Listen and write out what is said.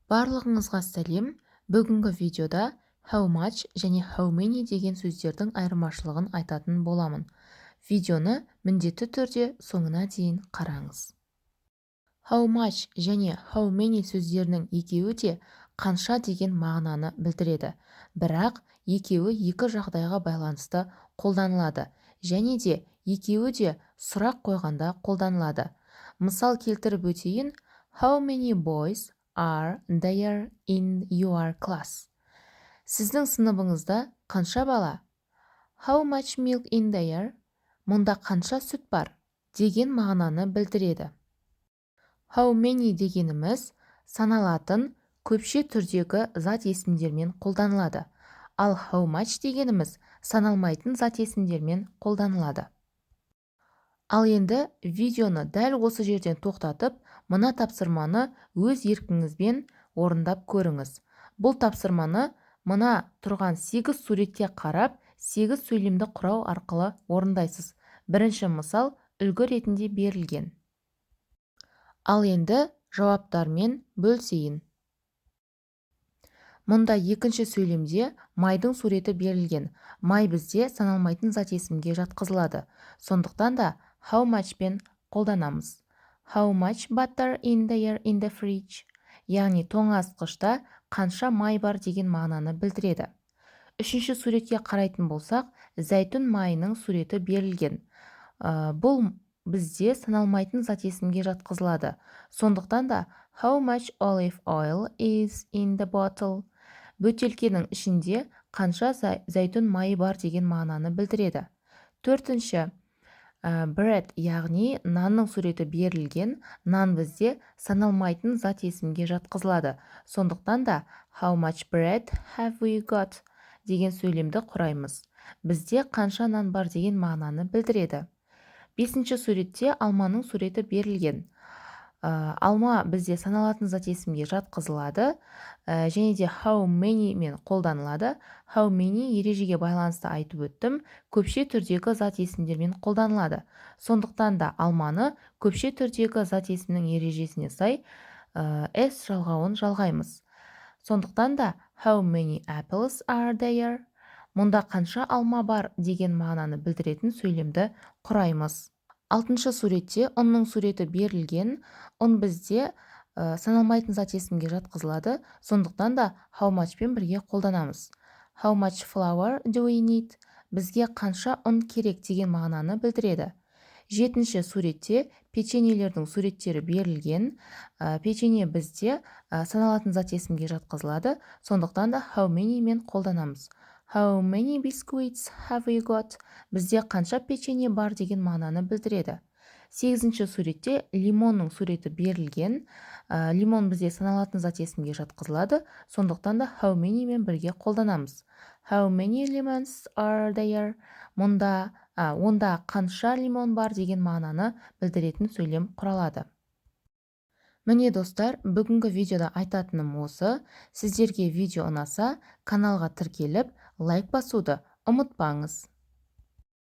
Барлығыңызға сәлем. Бүгінгі видеода how much және how many деген сөздердің айырмашылығын айтатын боламын. Видеоны міндетті түрде соңына дейін қараңыз. How much және how many сөздерінің екеуі де қанша деген мағынаны білдіреді. Бірақ екеуі екі жағдайға байланысты қолданылады және де екеуі де сұрақ қойғанда қолданылады. Мысал келтіріп өтейін. How many boys are there in your class? Сіздің сыныбыңызда қанша бала? How much milk in there? Мұнда қанша сүт бар? Деген мағынаны білдіреді. How many дегеніміз саналатын көпше түрдегі зат есімдермен қолданылады. Ал how much дегеніміз саналмайтын зат есімдермен қолданылады. Ал енді видеоны дәл осы жерден тоқтатып, мына тапсырманы өз еркіңізбен орындап көріңіз. Бұл тапсырманы мына тұрған 8 суретке қарап, 8 сөйлемді құрау арқылы орындайсыз. Бірінші мысал үлгі ретінде берілген. Ал енді жауаптармен бөлісейін. Мұнда екінші сөйлемде майдың суреті берілген. Май бізде саналмайтын зат есімге жатқызылады. Сондықтан да how much пен қолданамыз. How much butter in there in the fridge? Яғни тоңазытқышта қанша май бар деген мағынаны білдіреді. Үшінші суретке қарайтын болсақ, зәйтүн майының суреті берілген. Бұл бізде саналмайтын зат есімге жатқызылады. Сондықтан да how much olive oil is in the bottle? Бөтелкенің ішінде қанша зәйтүн майы бар деген мағынаны білдіреді. Төртінші, bread, яғни нанның суреті берілген. Нан бізде саналмайтын зат есімге жатқызылады. Сондықтан да how much bread have we got? Деген сөйлемді құраймыз. Бізде қанша нан бар деген мағынаны білдіреді. Бесінші суретте алманың суреті берілген. Алма бізде саналатын зат есімге жатқызылады және де how many мен қолданылады. How many ережеге байланысты айтып өттім. Көпше түрдегі зат есімдермен қолданылады. Сондықтан да алманы көпше түрдегі зат есімнің ережесіне сай s жалғауын жалғаймыз. Сондықтан да how many apples are there? Мұнда қанша алма бар деген мағынаны білдіретін сөйлемді құраймыз. Алтыншы суретте ұнның суреті берілген. Ұн бізде саналмайтын зат есімге жатқызылады. Сондықтан да how much пен бірге қолданамыз. How much flour do we need? Бізге қанша ұн керек деген мағынаны білдіреді. Жетінші суретте печеньелердің суреттері берілген. Печенье бізде саналатын зат есімге жатқызылады. Сондықтан да how many мен қолданамыз. How many biscuits have we got? Бізде қанша печенье бар деген мағынаны білдіреді. Сегізінші суретте лимонның суреті берілген. Лимон бізде саналатын зат есімге жатқызылады. Сондықтан да how many мен бірге қолданамыз. How many lemons are there? Онда қанша лимон бар деген мағынаны білдіретін сөйлем құралады. Міне достар, бүгінгі видеода айтатыным осы. Сіздерге видео ұнаса, каналға тіркеліп, лайк басуды ұмытпаңыз.